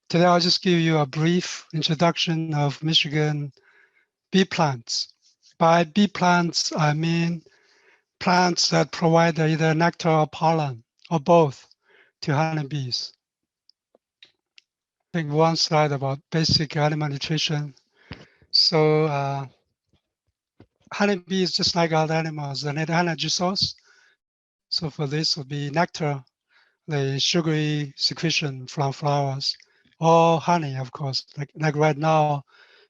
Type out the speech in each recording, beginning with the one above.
Today I'll just give you a brief introduction of Michigan bee plants. By bee plants, I mean plants that provide either nectar or pollen, or both, to honeybees. I think one slide about basic animal nutrition. So honeybees, just like other animals, they need energy source. So for this would be nectar, the sugary secretion from flowers, or honey, of course. Like right now,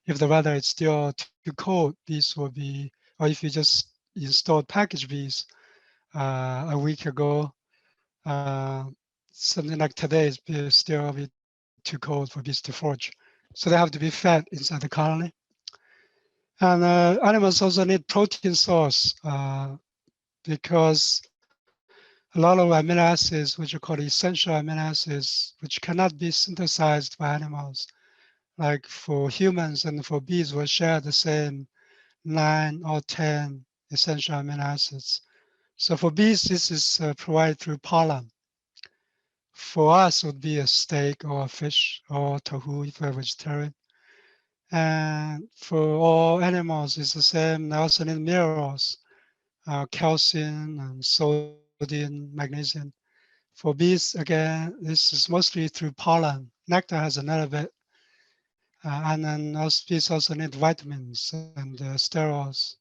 if the weather is still too cold, bees will be, or if you just installed package bees a week ago, uh, something like today is still be too cold for bees to forage. So they have to be fed inside the colony. And animals also need protein source because a lot of amino acids, which are called essential amino acids, which cannot be synthesized by animals, like for humans and for bees, will share the same 9 or 10 essential amino acids. So for bees, this is provided through pollen. For us, it would be a steak or a fish or tofu if we're vegetarian. And for all animals, it's the same. They also need minerals, calcium and sodium, magnesium. For bees, again, this is mostly through pollen. Nectar has another bit. And then also bees also need vitamins and sterols.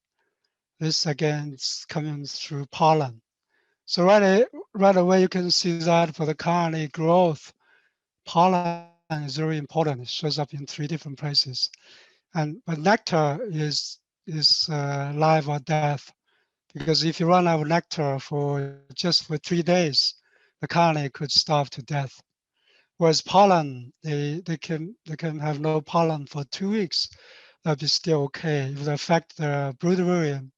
This again is coming through pollen. So right away you can see that for the colony growth, pollen is very important. It shows up in 3 different places. But nectar is life or death, because if you run out of nectar for just for 3 days, the colony could starve to death. Whereas pollen, they can have no pollen for 2 weeks. That'd be still okay. It would affect the broodvarium,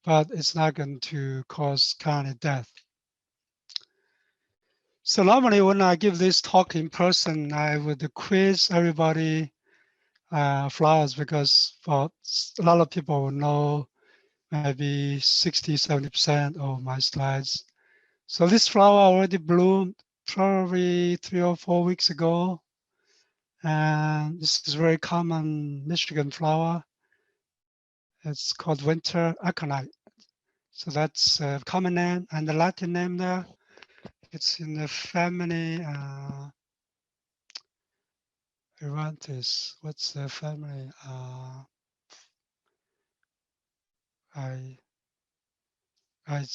but it's not going to cause colony death. So normally when I give this talk in person, I would quiz everybody flowers, because for a lot of people will know maybe 60, 70% of my slides. So this flower already bloomed probably 3 or 4 weeks ago. And this is a very common Michigan flower. It's called winter aconite. So that's a common name, and the Latin name there, it's in the family Erantis. What's the family? I, I,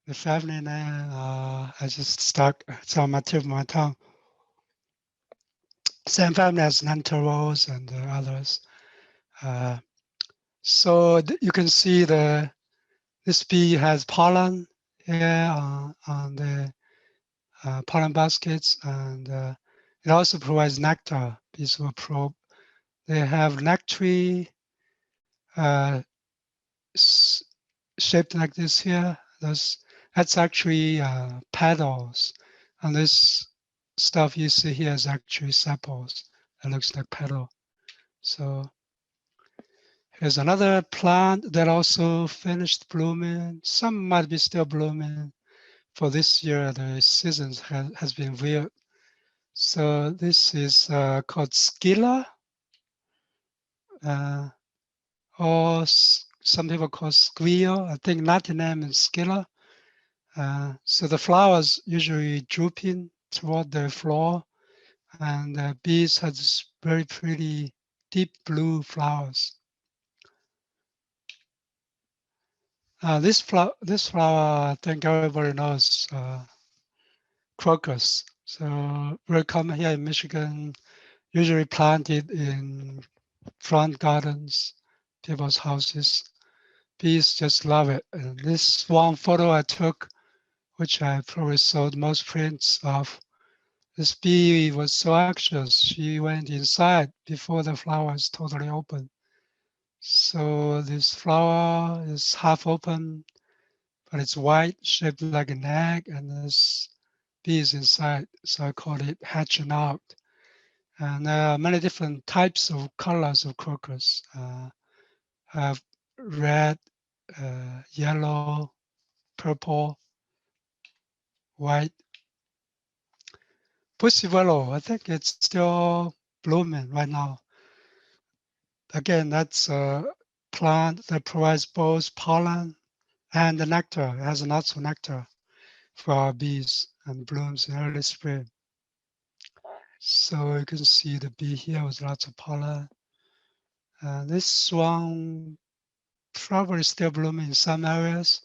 the family name, I just stuck, it's on my tip of my tongue. Same family as Nantaros and others. So you can see this bee has pollen here on the pollen baskets, and it also provides nectar. Bees will probe. They have nectary uh, shaped like this here. That's actually petals, and this stuff you see here is actually sepals. It looks like petal. So here's another plant that also finished blooming. Some might be still blooming. For this year, the seasons has been weird. So this is called Scilla, uh, or some people call squeal. I think Latin name is Scilla. So the flowers usually drooping toward the floor, and bees have this very pretty deep blue flowers. This flower, I think everybody knows, crocus. So very common here in Michigan, usually planted in front gardens, people's houses. Bees just love it. And this one photo I took, which I probably sold most prints of, this bee was so anxious, she went inside before the flower is totally open. So this flower is half open, but it's white, shaped like an egg, and there's bees inside. So I call it hatching out. And there are many different types of colors of crocus. Have red, yellow, purple, white. pussy willow, I think it's still blooming right now. Again, that's a plant that provides both pollen and the nectar. It has lots of nectar for our bees and blooms in early spring. So you can see the bee here with lots of pollen. This one probably still blooming in some areas,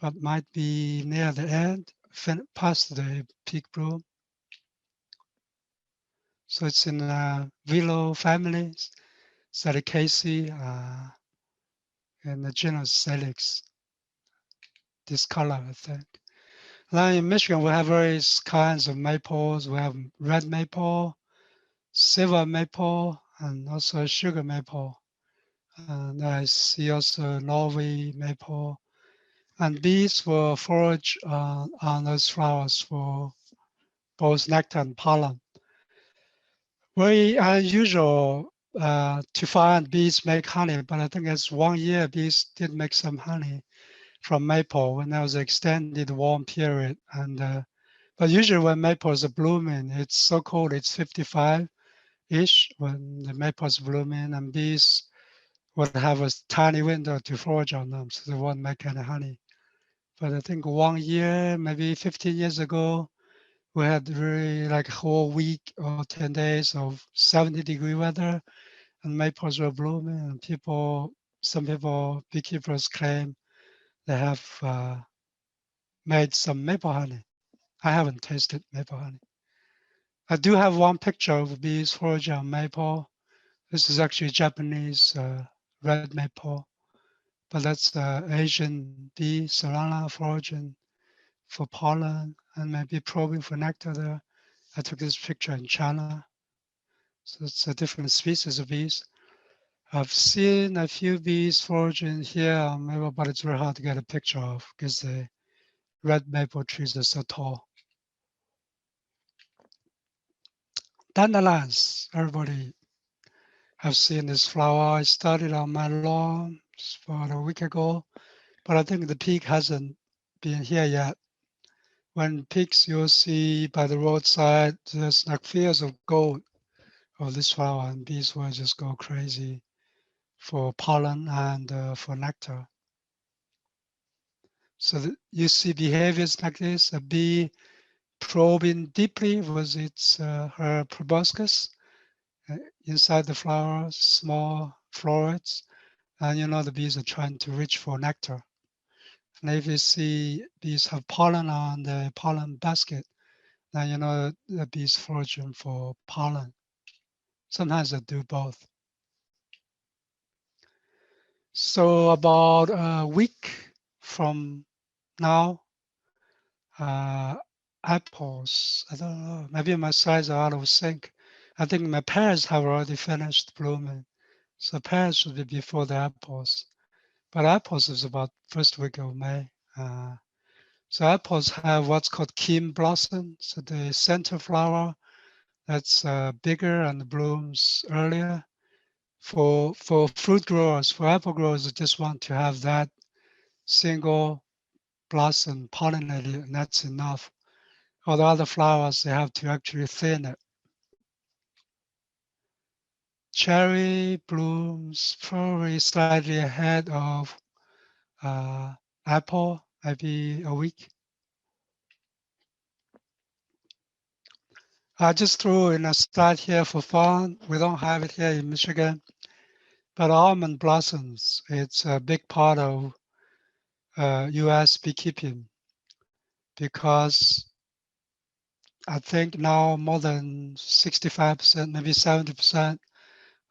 but might be near the end, past the peak bloom. So it's in willow families, Salicaceae, and the genus Salix, this color, I think. Now in Michigan, we have various kinds of maples. We have red maple, silver maple, and also sugar maple. And I see also Norway maple. And bees will forage on those flowers for both nectar and pollen. Very unusual to find bees make honey, but I think it's 1 year bees did make some honey from maple when there was an extended warm period. And but usually when maples are blooming, it's so cold, it's 55-ish when the maples blooming, and bees would have a tiny window to forage on them, so they won't make any honey. But I think 1 year, maybe 15 years ago, we had really like a whole week or 10 days of 70-degree weather, and maples were blooming, and some people, beekeepers claim they have made some maple honey. I haven't tasted maple honey. I do have one picture of bees foraging on maple. This is actually Japanese red maple, but that's Asian bee, Solana, foraging for pollen and maybe probing for nectar there. I took this picture in China. So it's a different species of bees. I've seen a few bees foraging here on maple, but it's very hard to get a picture of because the red maple trees are so tall. Dandelions, everybody have seen this flower. I started on my lawn about a week ago, but I think the peak hasn't been here yet. When peaks, you'll see by the roadside, there's like fields of gold of this flower, and bees will just go crazy for pollen and for nectar. So you see behaviors like this: a bee probing deeply with her proboscis inside the flower, small florets, and you know the bees are trying to reach for nectar. And if you see bees have pollen on the pollen basket, then you know the bees foraging for pollen. Sometimes they do both. So about a week from now, uh, apples, I don't know, maybe my size are out of sync. I think my pears have already finished blooming. So pears should be before the apples. But apples is about first week of May. So apples have what's called kim blossom. So the center flower that's bigger and blooms earlier. For fruit growers, for apple growers, they just want to have that single blossom pollinated, and that's enough. All the other flowers, they have to actually thin it. Cherry blooms probably slightly ahead of uh, apple, maybe a week. I just threw in a slide here for fun. We don't have it here in Michigan, but almond blossoms, it's a big part of US beekeeping because I think now more than 65%, maybe 70%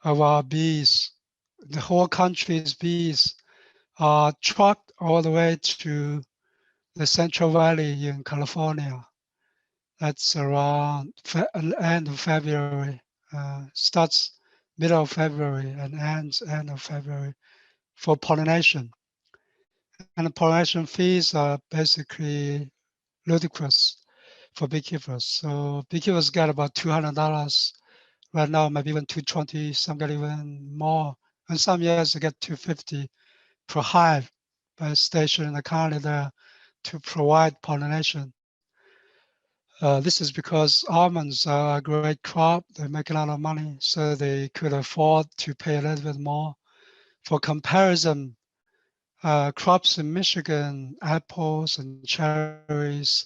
of our bees, the whole country's bees, are trucked all the way to the Central Valley in California. That's around end of February, starts middle of February and ends end of February for pollination. And the pollination fees are basically ludicrous for beekeepers. So beekeepers get about $200 right now, maybe even 220, some get even more. And some years they get 250 per hive by station in the county there to provide pollination. This is because almonds are a great crop. They make a lot of money, so they could afford to pay a little bit more. For comparison, crops in Michigan, apples and cherries,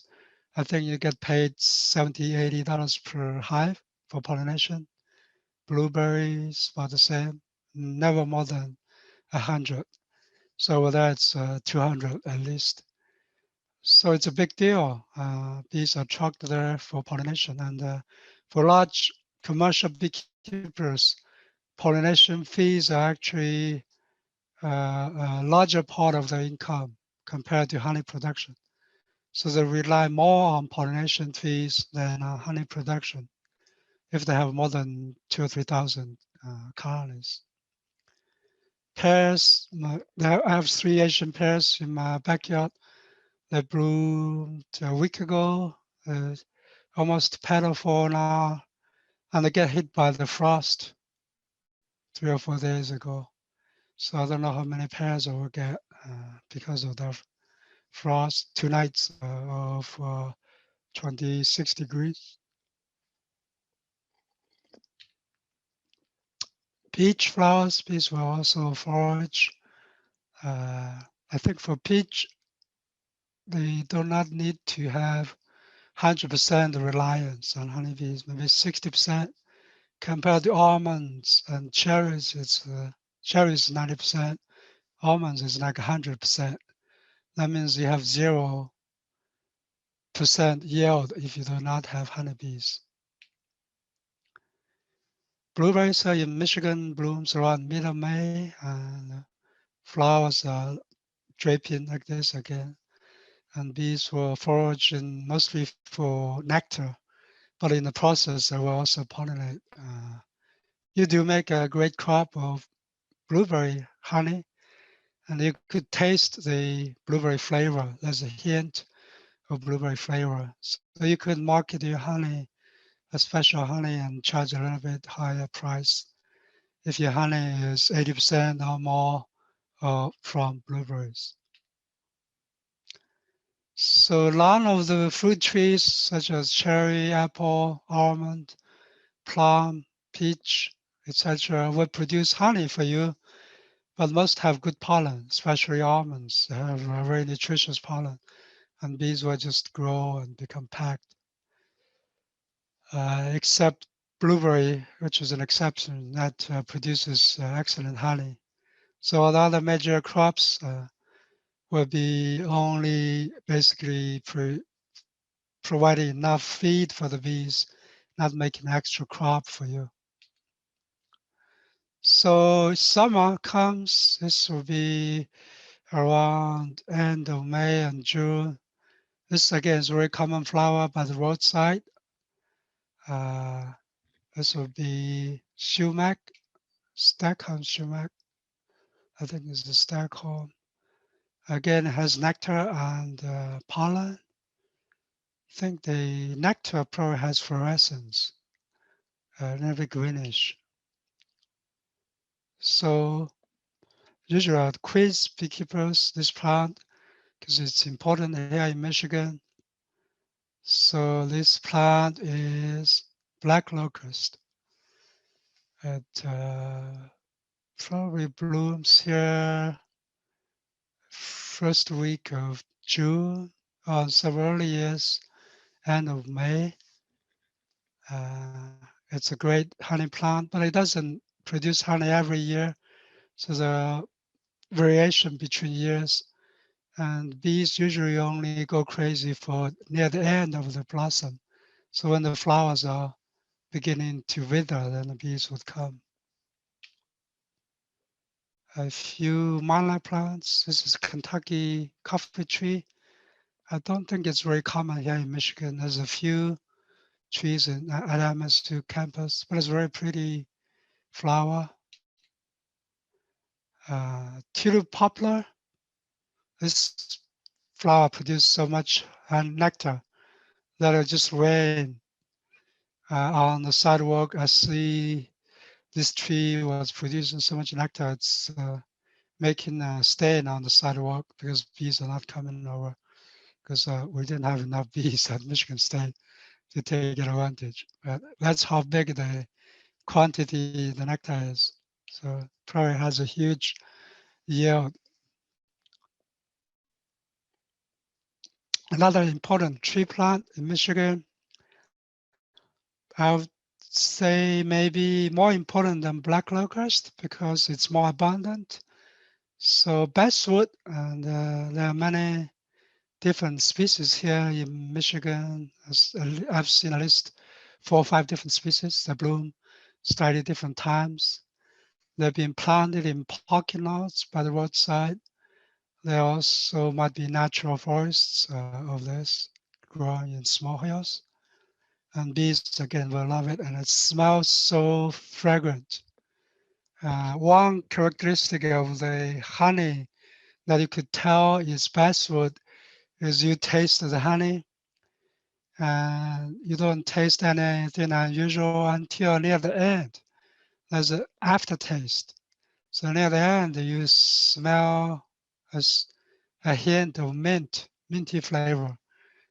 I think you get paid $70, $80 per hive for pollination. Blueberries about the same, never more than 100. So over there it's 200 at least. So it's a big deal. Bees are trucked there for pollination, and for large commercial beekeepers, pollination fees are actually a larger part of their income compared to honey production. So they rely more on pollination fees than honey production if they have more than 2 or 3 thousand colonies. Pears, I have 3 Asian pears in my backyard. They bloomed a week ago, uh, almost petal now, and they get hit by the frost 3 or 4 days ago. So I don't know how many pears I will get because of the frost. 2 nights of 26 degrees. Peach flowers, bees will also forage. I think for peach, they do not need to have 100% reliance on honeybees, maybe 60%. Compared to almonds and cherries, cherries 90%, almonds is like 100%. That means you have 0% yield if you do not have honeybees. Blueberries in Michigan blooms around middle May, and flowers are draping like this again. And bees will forage in mostly for nectar, but in the process, they will also pollinate. You do make a great crop of blueberry honey, and you could taste the blueberry flavor. There's a hint of blueberry flavor. So you could market your honey, a special honey, and charge a little bit higher price if your honey is 80% or more from blueberries. So none of the fruit trees such as cherry, apple, almond, plum, peach, etc. will produce honey for you, but most have good pollen, especially almonds. They have a very nutritious pollen, and bees will just grow and become packed. Except blueberry, which is an exception, that produces excellent honey. So all the other major crops will be only basically providing enough feed for the bees, not making extra crop for you. So summer comes, this will be around end of May and June. This again is a very common flower by the roadside. Uh, this will be sumac, Stackhorn sumac. I think it's the Stackhorn. Again, it has nectar and pollen. I think the nectar probably has fluorescence, a little bit greenish. So usually I'd quiz beekeepers this plant because it's important here in Michigan. So this plant is black locust. It probably blooms here first week of June, or several early years, end of May. It's a great honey plant, but it doesn't produce honey every year. So there are variation between years. And bees usually only go crazy for near the end of the blossom. So when the flowers are beginning to wither, then the bees would come. A few monarch plants. This is Kentucky coffee tree. I don't think it's very common here in Michigan. There's a few trees at MS2 campus, but it's a very pretty flower. Tulip poplar. This flower produces so much nectar that it just rain on the sidewalk. I see this tree was producing so much nectar, it's making a stain on the sidewalk because bees are not coming over because we didn't have enough bees at Michigan State. to take advantage. But that's how big the quantity the nectar is. So probably has a huge yield. Another important tree plant in Michigan, I would say maybe more important than black locust because it's more abundant. So basswood, and there are many different species here in Michigan. I've seen at least 4 or 5 different species that bloom slightly different times. They've been planted in parking lots by the roadside. There also might be natural forests of this growing in small hills. And bees again will love it, and it smells so fragrant. One characteristic of the honey that you could tell is basswood is you taste the honey and you don't taste anything unusual until near the end. There's an aftertaste. So near the end, you smell a hint of minty flavor.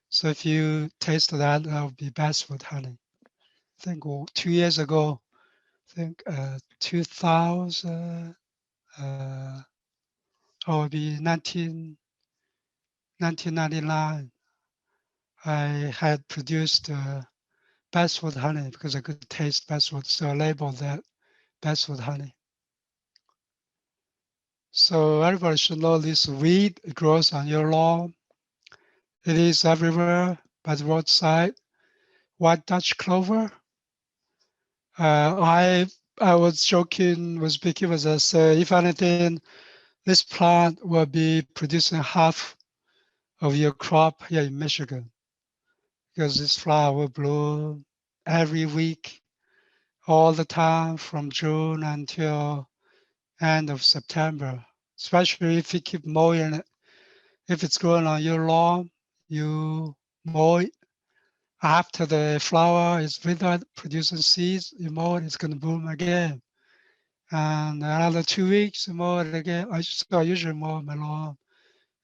So if you taste that, that would be basswood honey. I think 2 years ago, I think 2000, or it'd be 1999, I had produced basswood honey because I could taste basswood, so I labeled that basswood honey. So everybody should know this weed grows on your lawn. It is everywhere by the roadside. White Dutch clover. Uh, I I was joking with beekeepers. I say, if anything, this plant will be producing half of your crop here in Michigan because this flower will bloom every week, all the time from June until end of September. Especially if you keep mowing it. If it's growing on your lawn, you mow it. After the flower is withered, producing seeds, you mow it, it's going to bloom again. And another 2 weeks, you mow it again. I usually mow my lawn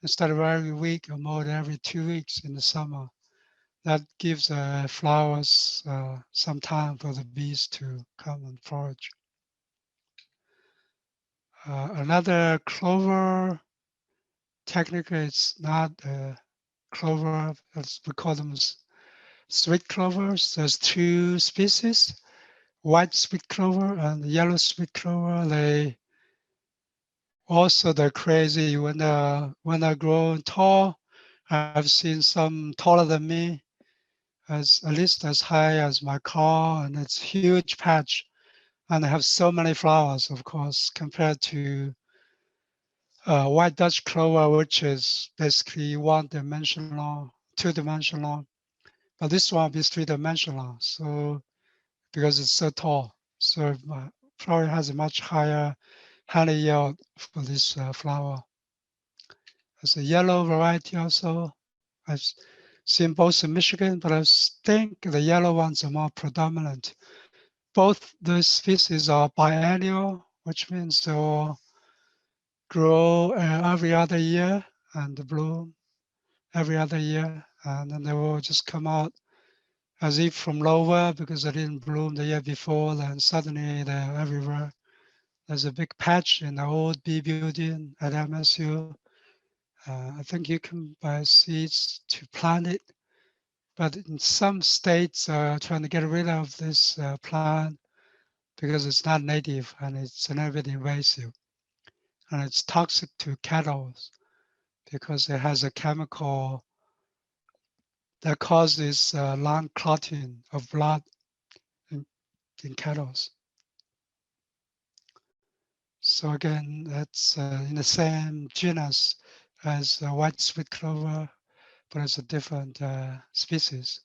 instead of every week, I mow it every 2 weeks in the summer. That gives flowers some time for the bees to come and forage. Another clover technique is not clover, as we call them sweet clovers. There's two species, white sweet clover and yellow sweet clover. They're crazy when they're growing tall. I've seen some taller than me, as at least as high as my car, and it's huge patch. And they have so many flowers, of course, compared to white Dutch clover, which is basically one-dimensional, two-dimensional. But this one is three-dimensional, so because it's so tall, so it probably has a much higher honey yield for this flower. There's a yellow variety also. I've seen both in Michigan, but I think the yellow ones are more predominant. Both those species are biennial, which means they will grow every other year and bloom every other year, and then they will just come out as if from nowhere because they didn't bloom the year before. Then suddenly they're everywhere. There's a big patch in the old B building at MSU. I think you can buy seeds to plant it, but in some states trying to get rid of this plant because it's not native and it's a little bit invasive and it's toxic to cattle because it has a chemical that causes lung clotting of blood in, in cattle. So again, that's in the same genus as white sweet clover, but it's a different species.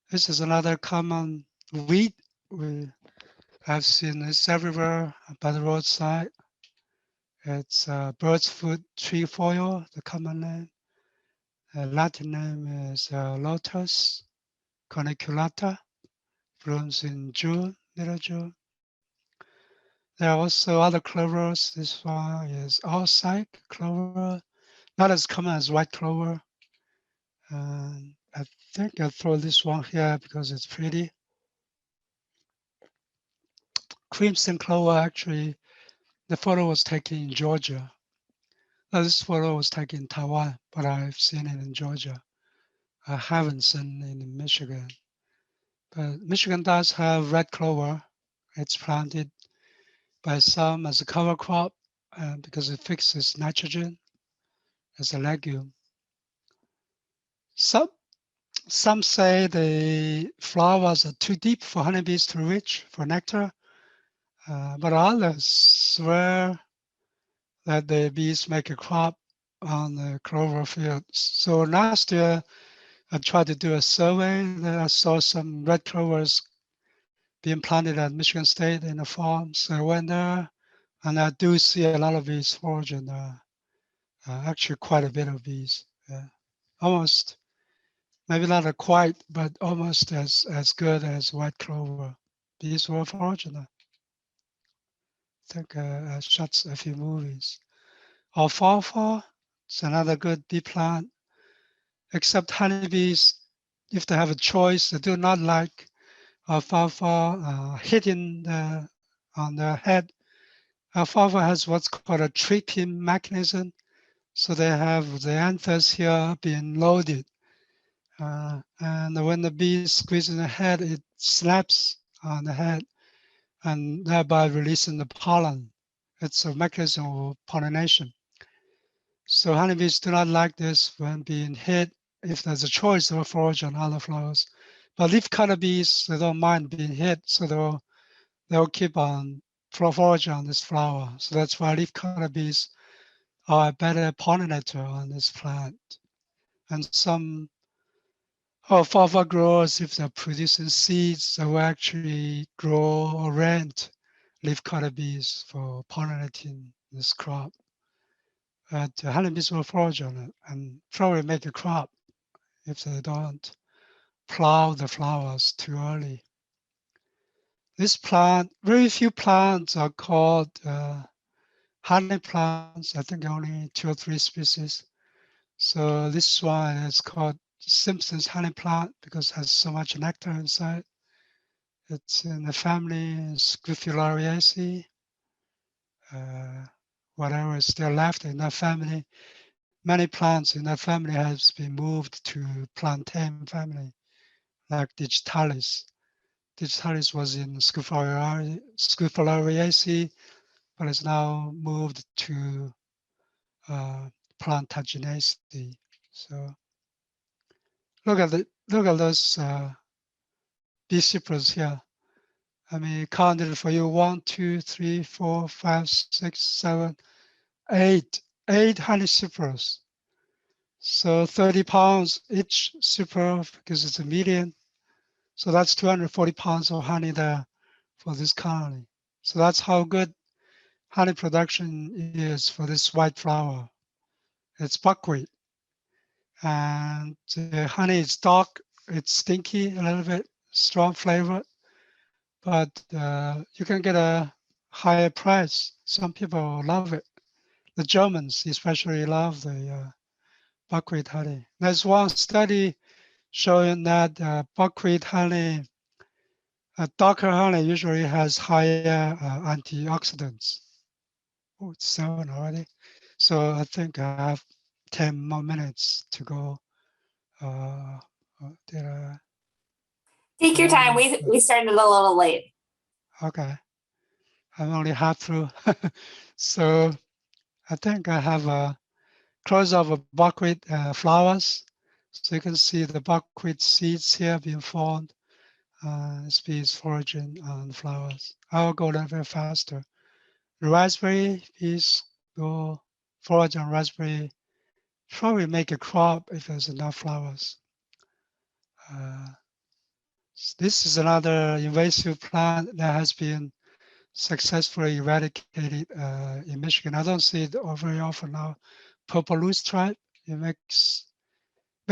This is another common weed. I've seen this everywhere by the roadside. It's bird's foot trefoil, the common name. The Latin name is Lotus corniculata. Blooms in June, middle June. There are also other clovers. This one is Alsike clover, not as common as white clover. I think I'll throw this one here because it's pretty. Crimson clover, actually, the photo was taken in Georgia. Now, this photo was taken in Taiwan, but I've seen it in Georgia. I haven't seen it in Michigan. But Michigan does have red clover. It's planted by some as a cover crop because it fixes nitrogen as a legume. Some Some say the flowers are too deep for honeybees to reach for nectar, but others swear that the bees make a crop on the clover fields. So last year, I tried to do a survey. Then I saw some red clovers being planted at Michigan State in the farm. So I went there, and I do see a lot of bees foraging there. Actually, quite a bit of bees. Yeah. Almost, maybe not quite, but almost as good as white clover. Bees were fortunate. I think I shot a few movies. Alfalfa, it's another good bee plant. Except honeybees, if they have a choice, they do not like alfalfa hitting on their head. Alfalfa has what's called a tripping mechanism. So they have the anthers here being loaded. And when the bee squeezes the head, it slaps on the head and thereby releasing the pollen. It's a mechanism of pollination. So honeybees do not like this when being hit. If there's a choice, they'll forage on other flowers. But leaf-cutter bees, they don't mind being hit, so they'll keep on foraging on this flower. So that's why leaf-cutter bees are a better pollinator on this plant. And some alfalfa growers, if they're producing seeds, they will actually grow or rent leaf-cutter bees for pollinating this crop. But honeybees will forage on it and probably make a crop if they don't plow the flowers too early. This plant, very few plants are called honey plants. I think only 2 or 3 species. So this one is called Simpson's honey plant because it has so much nectar inside. It's in the family Scrophulariaceae. Uh, Whatever is still left in that family. Many plants in that family has been moved to plantain family, like Digitalis. Digitalis was in Scrophulariaceae, but is now moved to Plantagenaceae. So look at those Bee here. I mean, counted for you 1, 2, 3, 4, 5, 6, 7, 8 honey cypress. So 30 pounds each super because it's a median. So that's 240 pounds of honey there for this colony. So that's how good honey production is for this white flower. It's buckwheat. And the honey is dark, it's stinky a little bit, strong flavor, but you can get a higher price. Some people love it. The Germans especially love the buckwheat honey. There's one study showing that buckwheat honey, darker honey usually has higher antioxidants. Oh, it's 7 already. So I think I have 10 more minutes to go. Uh, did I? Take your time. We started a little late. Okay, I'm only half through. So I think I have a close-up of buckwheat flowers. So you can see the buckwheat seeds here being formed. This bee is foraging on the flowers. I'll go a little bit faster. The raspberry bees go forage on raspberry. Probably make a crop if there's enough flowers. Uh, this is another invasive plant that has been successfully eradicated in Michigan. I don't see it very often now. Purple loosestrife. It makes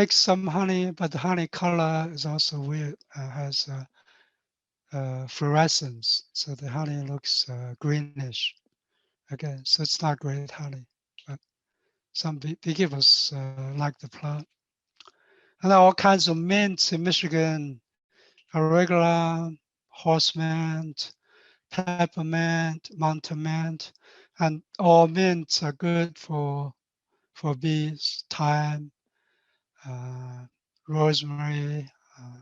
some honey, but the honey color is also weird. Has fluorescence, so the honey looks greenish. Again, so it's not great honey, but some beekeepers like the plant. And all kinds of mints in Michigan, regular, horse mint, peppermint, mountain mint, and all mints are good for bees, thyme, uh, rosemary, uh,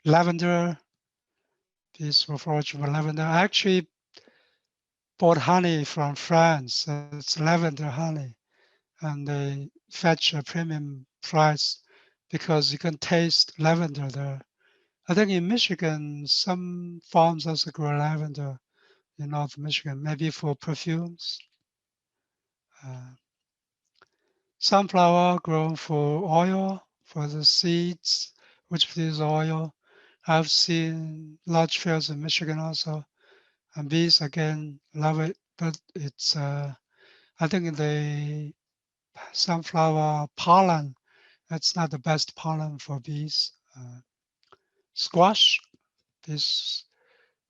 lavender. Bees will forage for lavender. I actually bought honey from France. It's lavender honey, and they fetch a premium price because you can taste lavender there. I think in Michigan, some farms also grow lavender in North Michigan, maybe for perfumes. Uh, Sunflower grown for oil, for the seeds, which produce oil. I've seen large fields in Michigan also, and bees again love it, but it's I think the sunflower pollen, that's not the best pollen for bees. Squash, bees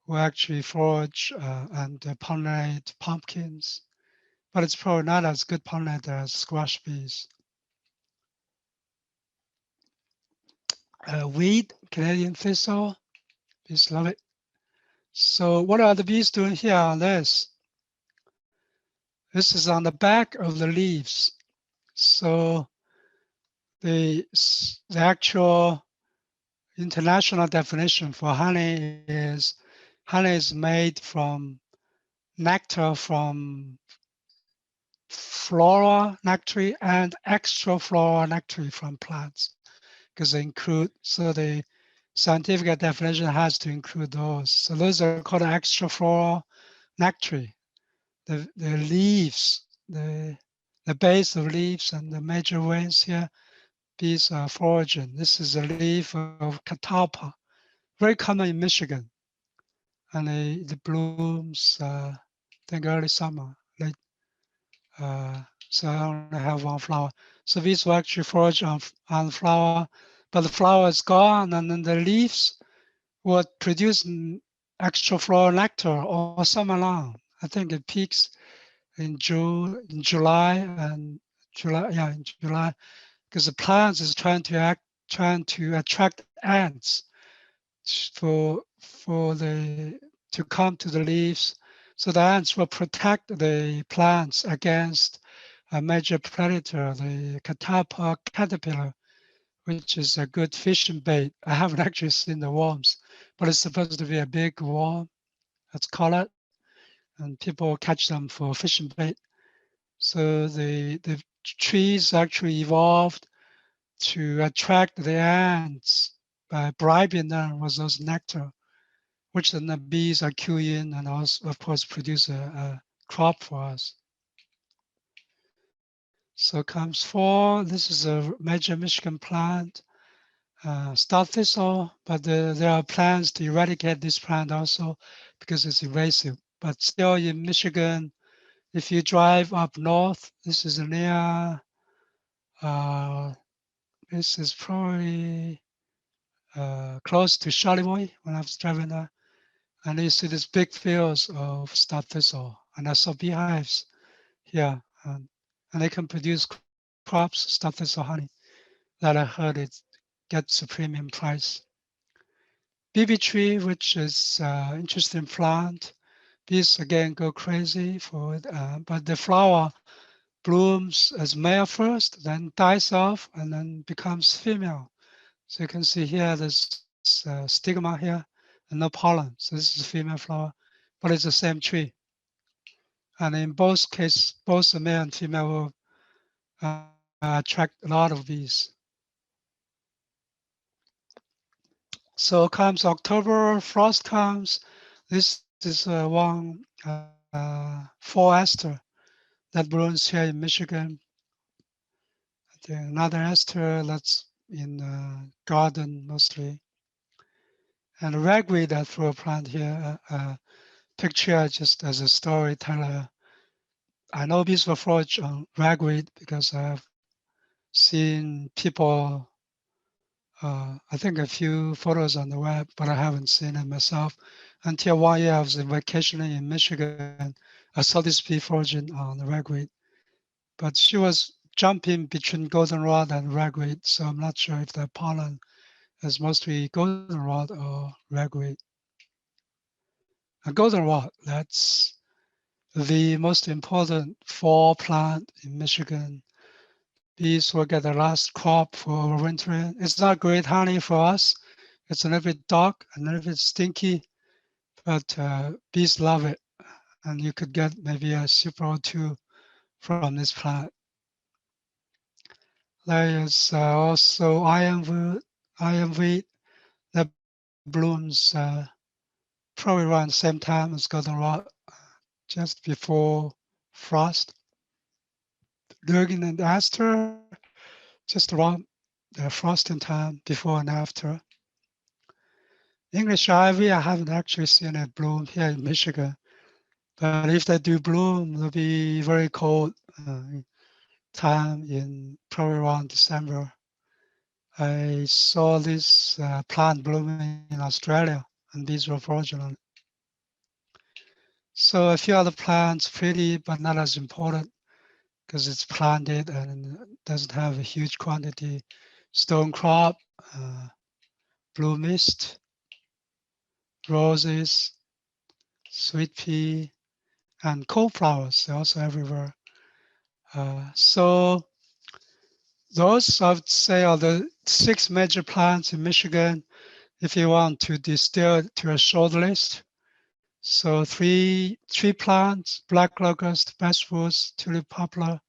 will actually forage and pollinate pumpkins, but it's probably not as good pollinator as squash bees. Weed, Canadian thistle, bees love it. So what are the bees doing here on this? This is on the back of the leaves. So the actual international definition for honey is made from nectar from flora nectar and extraflora nectar from plants because they include, so the scientific definition has to include those. So those are called extraflora nectar. The leaves, the base of leaves and the major veins here, these are foraging. This is a leaf of catalpa, very common in Michigan, and it blooms, I think early summer, late. So I only have one flower. So these will actually forage on flower, but the flower is gone, and then the leaves will produce extra floral nectar all summer long. I think it peaks in June, in July, and July, yeah, in July, because the plants is trying to attract ants for the to come to the leaves, so the ants will protect the plants against a major predator, the catalpa caterpillar, which is a good fishing bait. I haven't actually seen the worms, but it's supposed to be a big worm, let's call it, and people catch them for fishing bait. So the trees actually evolved to attract the ants by bribing them with those nectar, which then the bees are queuing and also, of course, produce a crop for us. So comes fall. This is a major Michigan plant, star thistle, but there are plans to eradicate this plant also because it's invasive. But still in Michigan, if you drive up north, this is near, this is probably close to Charlevoix when I was driving there. And you see these big fields of star thistle, and I saw beehives here, and they can produce crops, star thistle honey, that I heard it gets a premium price. BB tree, which is interesting plant, bees again go crazy for it, but the flower blooms as male first, then dies off, and then becomes female. So you can see here there's stigma here and no pollen. So this is a female flower, but it's the same tree. And in both cases, both the male and female will attract a lot of bees. So comes October, frost comes. This is one fall aster that blooms here in Michigan. Another aster that's in garden mostly. And ragweed I threw a plant here, picture just as a storyteller. I know bees will forage on ragweed because I've seen people, I think a few photos on the web, but I haven't seen it myself. Until 1 year I was vacationing in Michigan, I saw this bee foraging on the ragweed. But she was jumping between goldenrod and ragweed, so I'm not sure if the pollen is mostly goldenrod or ragweed. And goldenrod, that's the most important fall plant in Michigan. Bees will get the last crop for overwintering. It's not great honey for us. It's a little bit dark and a little bit stinky, but bees love it. And you could get maybe a super or two from this plant. There is also ironweed that blooms probably around the same time as goldenrod, just before frost. During and after, just around the frosting time, before and after. English ivy, I haven't actually seen it bloom here in Michigan, but if they do bloom, it'll be very cold time in probably around December. I saw this plant blooming in Australia, and these were fraudulent. So a few other plants, pretty but not as important because it's planted and doesn't have a huge quantity. Stonecrop, uh, blue mist, roses, sweet pea, and cornflowers. They're also everywhere. So those, I would say, are the 6 major plants in Michigan if you want to distill it to a short list. So three plants: black locust, basswood, tulip poplar,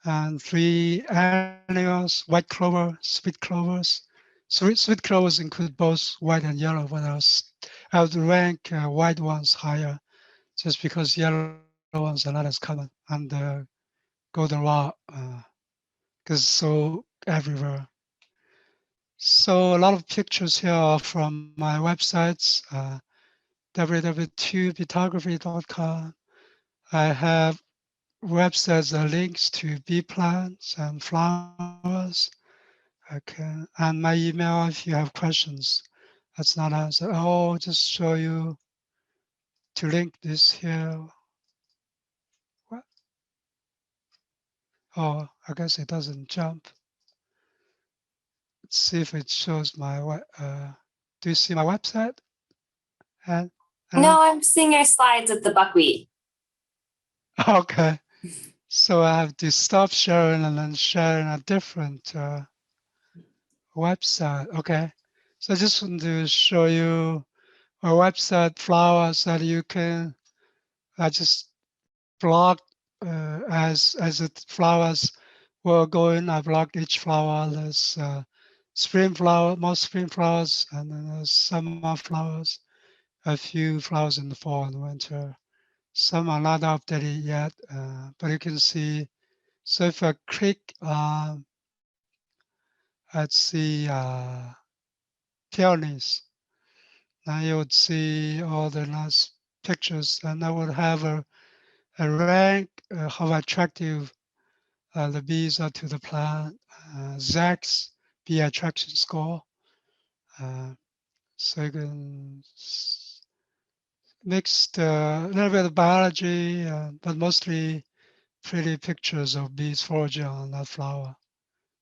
and 3 annuals: white clover, sweet clovers. Sweet clovers include both white and yellow, but I would rank white ones higher just because yellow ones are not as common, and goldenrod is so everywhere. So a lot of pictures here are from my websites, www.beekeeping.com. I have websites that links to bee plants and flowers. Okay, and my email if you have questions. That's not answered. I'll just show you to link this here. What? Oh, I guess it doesn't jump. Let's see if it shows do you see my website? And No, I'm seeing your slides with the buckwheat. okay, so I have to stop sharing and then sharing a different website. Okay, so I just want to show you a website flowers that you can. I just blocked as the flowers were going. I blocked each flower. There's spring flower, most spring flowers, and then there's summer flowers. A few flowers in the fall and winter. Some are not updated yet, but you can see. So if I click, let's see, peonies, now you would see all the nice pictures, and I would have a rank how attractive the bees are to the plant. Zach's bee attraction score. Uh, so you can mix a little bit of biology, but mostly pretty pictures of bees foraging on that flower.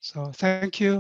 So thank you.